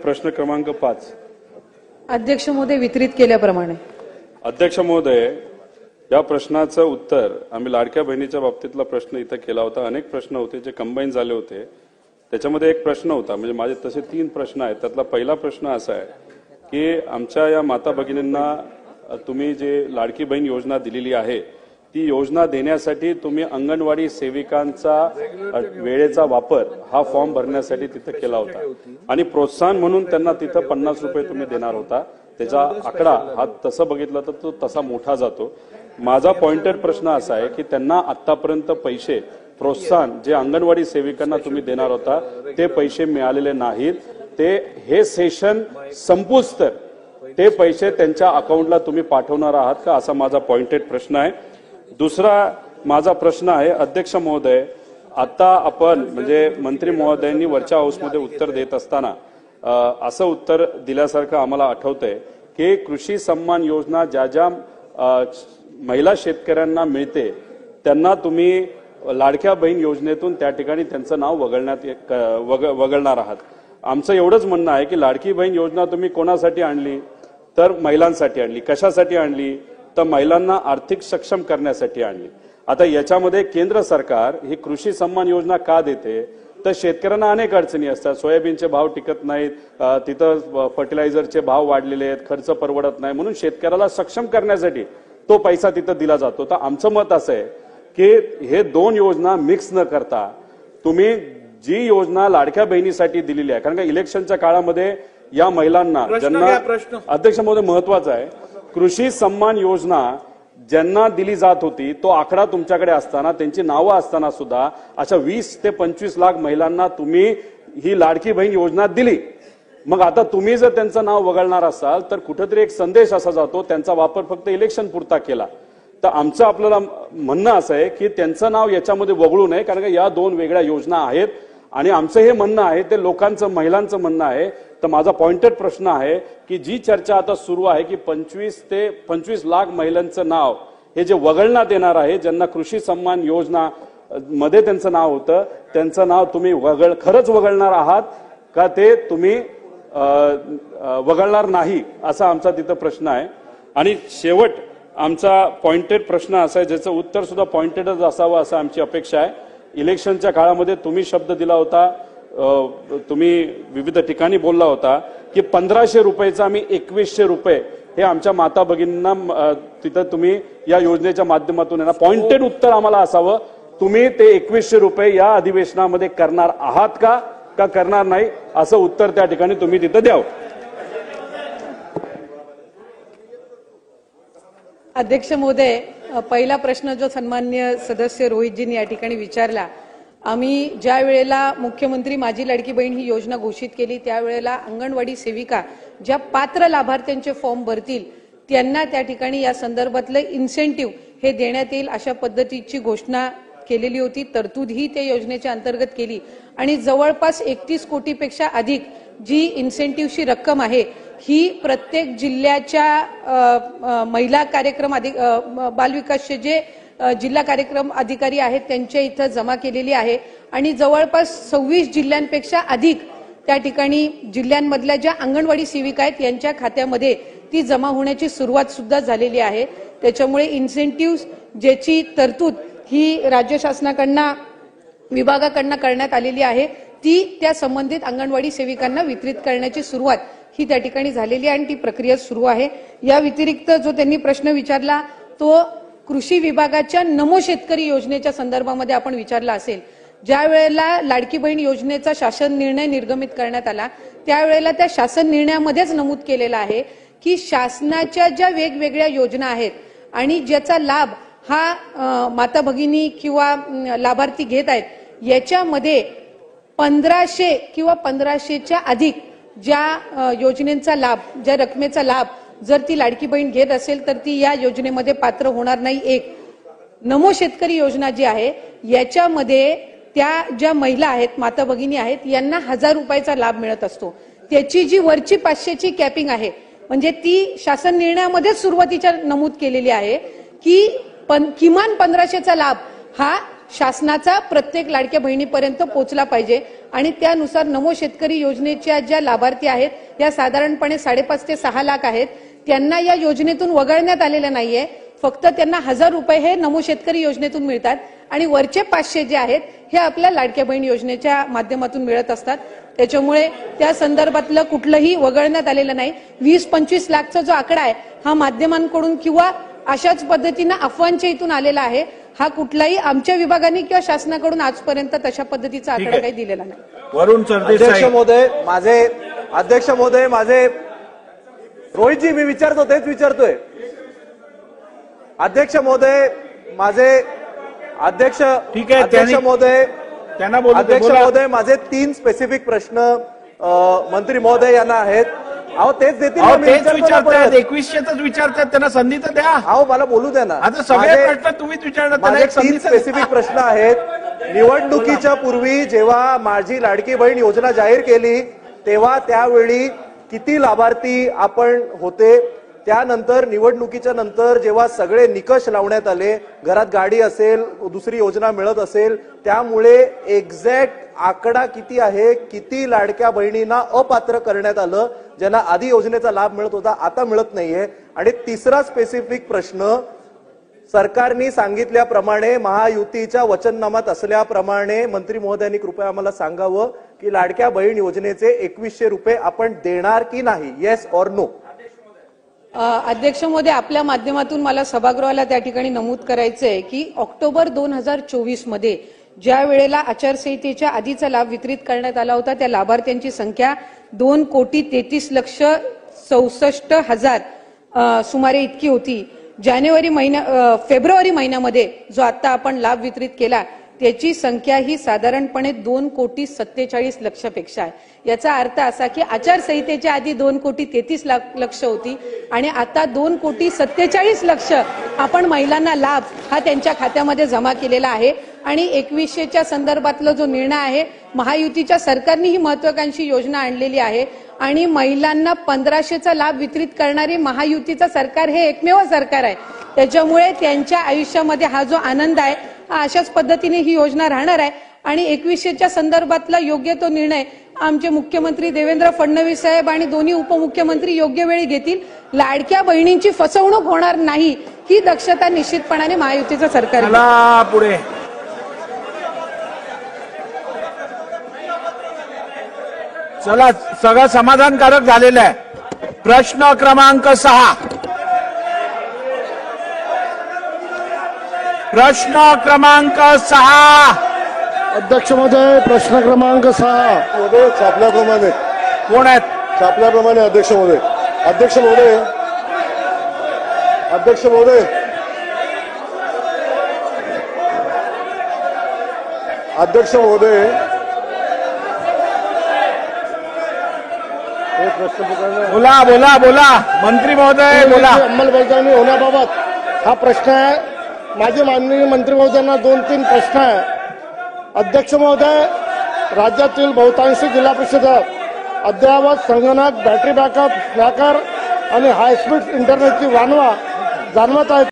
प्रश्न क्रमांक 5 अध्यक्ष महोदय वितरित केल्याप्रमाणे. अध्यक्ष महोदय, या प्रश्नाचं उत्तर आम्ही लाडक्या बहिणीच्या बाबतीतला प्रश्न इथं केला होता. अनेक प्रश्न होते जे कंबाईन झाले होते. त्याच्यामध्ये एक प्रश्न होता, म्हणजे माझे तसे 3 प्रश्न आहेत. त्यातला पहिला प्रश्न असा आहे की आमच्या या माता भगिनींना तुम्ही जे लाडकी बहीण योजना दिलेली आहे ती योजना देण्यासाठी तुम्ही अंगणवाडी सेविकांचा वेळेचा वापर हा फॉर्म भरण्यासाठी तिथं केला होता आणि प्रोत्साहन म्हणून त्यांना तिथं 50 रुपये तुम्ही देणार होता. त्याचा आकडा हा तसं बघितलं तर तो तसा मोठा जातो. माझा पॉइंटेड प्रश्न असा आहे की त्यांना आतापर्यंत पैसे प्रोत्साहन जे अंगणवाडी सेविकांना तुम्ही देणार होता ते पैसे मिळालेले नाहीत. ते हे सेशन संपूस तर ते पैसे त्यांच्या अकाउंटला तुम्ही पाठवणार आहात का, असा माझा पॉइंटेड प्रश्न आहे. दुसरा माझा प्रश्न आहे, अध्यक्ष महोदय, आता आपण म्हणजे मंत्री महोदयांनी वरच्या हाऊसमध्ये उत्तर देत असताना असं उत्तर दिल्यासारखं आम्हाला आठवतंय की कृषी सन्मान योजना ज्या ज्या महिला शेतकऱ्यांना मिळते त्यांना तुम्ही लाडक्या बहीण योजनेतून त्या ठिकाणी त्यांचं नाव वगळणार आहात. आमचं एवढंच म्हणणं आहे की लाडकी बहीण योजना तुम्ही कोणासाठी आणली तर महिलांसाठी आणली. कशासाठी आणली तर महिलांना आर्थिक सक्षम करण्यासाठी आणली. आता याच्यामध्ये केंद्र सरकार ही कृषी सन्मान योजना का देते तर शेतकऱ्यांना अनेक अडचणी असतात. सोयाबीनचे भाव टिकत नाहीत, तिथं फर्टिलायझरचे भाव वाढलेले आहेत, खर्च परवडत नाही, म्हणून शेतकऱ्याला सक्षम करण्यासाठी तो पैसा तिथं दिला जातो. तर आमचं मत असं आहे की हे 2 योजना मिक्स न करता तुम्ही जी योजना लाडक्या बहिणीसाठी दिलेली आहे, कारण का इलेक्शनच्या काळामध्ये या महिलांना ज्यांना अध्यक्ष महोदय महत्वाचा आहे, कृषी सन्मान योजना ज्यांना दिली जात होती तो आकडा तुमच्याकडे असताना त्यांची नावं असताना सुद्धा अशा 20 ते 25 लाख महिलांना तुम्ही ही लाडकी बहीण योजना दिली. मग आता तुम्ही जर त्यांचं नाव वगळणार असाल तर कुठेतरी एक संदेश असा जातो त्यांचा वापर फक्त इलेक्शन पुरता केला. तर आमचं आपल्याला म्हणणं असं आहे की त्यांचं नाव याच्यामध्ये वगळू नये, कारण का या 2 वेगळ्या योजना आहेत आणि आमचं हे म्हणणं आहे ते लोकांचं महिलांचं म्हणणं आहे. तर माझा पॉइंटेड प्रश्न आहे की जी चर्चा आता सुरू आहे की 25 ते 25 लाख महिलांचं नाव हे जे वगळण्यात येणार आहे, ज्यांना कृषी सन्मान योजना मध्ये त्यांचं नाव होतं, त्यांचं नाव तुम्ही खरंच वगळणार आहात का ते तुम्ही वगळणार नाही, असा आमचा तिथं प्रश्न आहे. आणि शेवट आमचा पॉइंटेड प्रश्न असा आहे ज्याचं उत्तर सुद्धा पॉइंटेडच असावं असं आमची अपेक्षा आहे. इलेक्शनच्या काळामध्ये तुम्ही शब्द दिला होता, तुम्ही विविध ठिकाणी बोलला होता की 1500 रुपयाचा आम्ही 2100 रुपये हे आमच्या माता भगिनींना तिथं तुम्ही या योजनेच्या माध्यमातून येणार. पॉइंटेड उत्तर आम्हाला असावं, तुम्ही ते 2100 रुपये या अधिवेशनामध्ये करणार आहात का करणार नाही, असं उत्तर त्या ठिकाणी तुम्ही तिथं द्यावं. अध्यक्ष महोदय, पहिला प्रश्न जो सन्माननीय सदस्य रोहितजींनी या ठिकाणी विचारला, आम्ही ज्या वेळेला मुख्यमंत्री माझी लाडकी बहीण ही योजना घोषित केली त्यावेळेला अंगणवाडी सेविका ज्या पात्र लाभार्थ्यांचे फॉर्म भरतील त्यांना त्या ठिकाणी या संदर्भातले इन्सेंटिव्ह हे देण्यात येईल अशा पद्धतीची घोषणा केलेली होती. तरतूद ही त्या योजनेच्या अंतर्गत केली आणि जवळपास 31 कोटीपेक्षा अधिक जी इन्सेंटिव्हची रक्कम आहे ही प्रत्येक जिल्ह्याच्या महिला कार्यक्रम बालविकासचे जे जिल्हा कार्यक्रम अधिकारी आहेत त्यांच्या इथं जमा केलेली आहे आणि जवळपास 26 जिल्ह्यांपेक्षा अधिक त्या ठिकाणी जिल्ह्यांमधल्या ज्या अंगणवाडी सेविका आहेत यांच्या खात्यामध्ये ती जमा होण्याची सुरुवात सुद्धा झालेली आहे. त्याच्यामुळे इन्सेंटिव्ह ज्याची तरतूद ही राज्य शासनाकडनं विभागाकडनं करण्यात आलेली आहे ती त्या संबंधित अंगणवाडी सेविकांना वितरित करण्याची सुरुवात ही त्या ठिकाणी झालेली आहे आणि ती प्रक्रिया सुरू आहे. या व्यतिरिक्त जो त्यांनी प्रश्न विचारला तो कृषी विभागाच्या नमो शेतकरी योजनेच्या संदर्भामध्ये आपण विचारला असेल. ज्या वेळेला लाडकी बहीण योजनेचा शासन निर्णय निर्गमित करण्यात आला त्यावेळेला त्या शासन निर्णयामध्येच नमूद केलेलं आहे की शासनाच्या ज्या वेगवेगळ्या योजना आहेत आणि ज्याचा लाभ हा माता भगिनी किंवा लाभार्थी घेत आहेत याच्यामध्ये 1500 किंवा 1500च्या अधिक ज्या योजनेचा लाभ, ज्या रकमेचा लाभ जर ती लाडकी बहीण घेत असेल तर ती या योजनेमध्ये पात्र होणार नाही. एक नमो शेतकरी योजना जी आहे याच्यामध्ये त्या ज्या महिला आहेत माता भगिनी आहेत यांना 1000 रुपयाचा लाभ मिळत असतो. त्याची जी वरची 500ची कॅपिंग आहे म्हणजे ती शासन निर्णयामध्ये सुरुवातीच्या नमूद केलेली आहे की किमान 1500चा लाभ हा शासनाचा प्रत्येक लाडक्या बहिणीपर्यंत पोहोचला पाहिजे आणि त्यानुसार नमो शेतकरी योजनेच्या ज्या लाभार्थी आहेत या साधारणपणे 5.5 ते 6 लाख आहेत. त्यांना या योजनेतून वगळण्यात आलेलं नाहीये. फक्त त्यांना 1000 रुपये हे नमो शेतकरी योजनेतून मिळतात आणि वरचे 500 जे आहेत हे आपल्या लाडक्या बहीण योजनेच्या माध्यमातून मिळत असतात. त्याच्यामुळे त्या संदर्भातलं कुठलंही वगळण्यात आलेलं नाही. 20-25 लाखचा जो आकडा आहे हा माध्यमांकडून किंवा अशाच पद्धतीनं अफवांच्या इथून आलेला आहे. हा कुठलाही आमच्या विभागाने किंवा शासनाकडून आजपर्यंत तशा पद्धतीचा आकडा काही दिलेला नाही. वरुण अध्यक्ष महोदय माझे रोहितजी मी विचारतो तेच विचारतोय. अध्यक्ष महोदय माझे अध्यक्ष ठीक आहे, अध्यक्ष महोदय त्यांना बोलू दे, अध्यक्ष बोला. महोदय माझे 3 स्पेसिफिक प्रश्न मंत्री महोदय यांना आहेत. अहो तेच देतील ना, मी तेच विचारतो ना विचारतायत, परत. 2100च विचारतायत, त्यांना संधी तर द्या. अहो मला बोलू द्या ना. आता सगळे प्रश्न तुम्हीच विचारणार, त्यांना माझे एक संधी 3 स्पेसिफिक प्रश्न आहेत. निवडणुकीच्या पूर्वी जेव्हा माझी लाडकी बहीण योजना जाहीर केली तेव्हा त्यावेळी किती लाभार्थी आपण होते. त्यानंतर निवडणुकीच्या नंतर जेव्हा सगळे निकष लावण्यात आले, घरात गाडी असेल, दुसरी योजना मिळत असेल, त्यामुळे एक्झॅक्ट आकडा किती आहे, किती लाडक्या बहिणींना अपात्र करण्यात आलं, ज्यांना आधी योजनेचा लाभ मिळत होता आता मिळत नाहीये. आणि तिसरा स्पेसिफिक प्रश्न, सरकारने सांगितल्याप्रमाणे महायुतीच्या वचननामात असल्याप्रमाणे मंत्री महोदयांनी कृपया आम्हाला सांगावं की लाडक्या बहीण योजनेचे 2100 रुपये आपण देणार की नाही, येस ऑर नो. अध्यक्ष महोदय, आपल्या माध्यमातून मला सभागृहाला त्या ठिकाणी नमूद करायचंय की ऑक्टोबर 2024 मध्ये ज्या वेळेला आचारसंहितेच्या आधीचा लाभ वितरित करण्यात आला होता त्या लाभार्थ्यांची संख्या 2,33,64,000 सुमारे इतकी होती. फेब्रुवारी महिन्यामध्ये जो आता आपण लाभ वितरित केला त्याची संख्या ही साधारणपणे 2,47,00,000 आहे. याचा अर्थ असा की आचारसंहितेच्या आधी 2,33,00,000 होती आणि आता 2,47,00,000 आपण महिलांना लाभ हा त्यांच्या खात्यामध्ये जमा केलेला आहे. आणि 2100च्या संदर्भातला जो निर्णय आहे, महायुतीच्या सरकारने ही महत्वाकांक्षी योजना आणलेली आहे आणि महिलांना 1500चा लाभ वितरित करणारे महायुतीचं सरकार हे एकमेव सरकार आहे. त्याच्यामुळे त्यांच्या आयुष्यामध्ये हा जो आनंद आहे हा अशाच पद्धतीने ही योजना राहणार आहे. आणि 2100च्या संदर्भातला योग्य तो निर्णय आमचे मुख्यमंत्री देवेंद्र फडणवीस साहेब आणि दोन्ही उपमुख्यमंत्री योग्य वेळी घेतील. लाडक्या बहिणींची फसवणूक होणार नाही ही दक्षता निश्चितपणाने महायुतीचं सरकार घेईल. पुढे चला, सगळं समाधानकारक झालेलं आहे. प्रश्न क्रमांक 6. प्रश्न क्रमांक 6. अध्यक्ष महोदय, प्रश्न क्रमांक 6 महोदय छापल्याप्रमाणे. कोण आहेत? छापल्याप्रमाणे अध्यक्ष महोदय. अध्यक्ष महोदय, अध्यक्ष महोदय, अध्यक्ष महोदय, हे प्रश्न बोला बोला बोला मंत्री महोदय बोला. अंमलबजावणी होण्याबाबत हा प्रश्न आहे. माझे माननीय मंत्री महोदयांना 2-3 प्रश्न आहे. अध्यक्ष महोदय, राज्यातील बहुतांश जिल्हा परिषद अद्ययावत संगणक, बॅटरी बॅकअप, स्नॅकर आणि हायस्पीड इंटरनेटची जाणवत आहेत.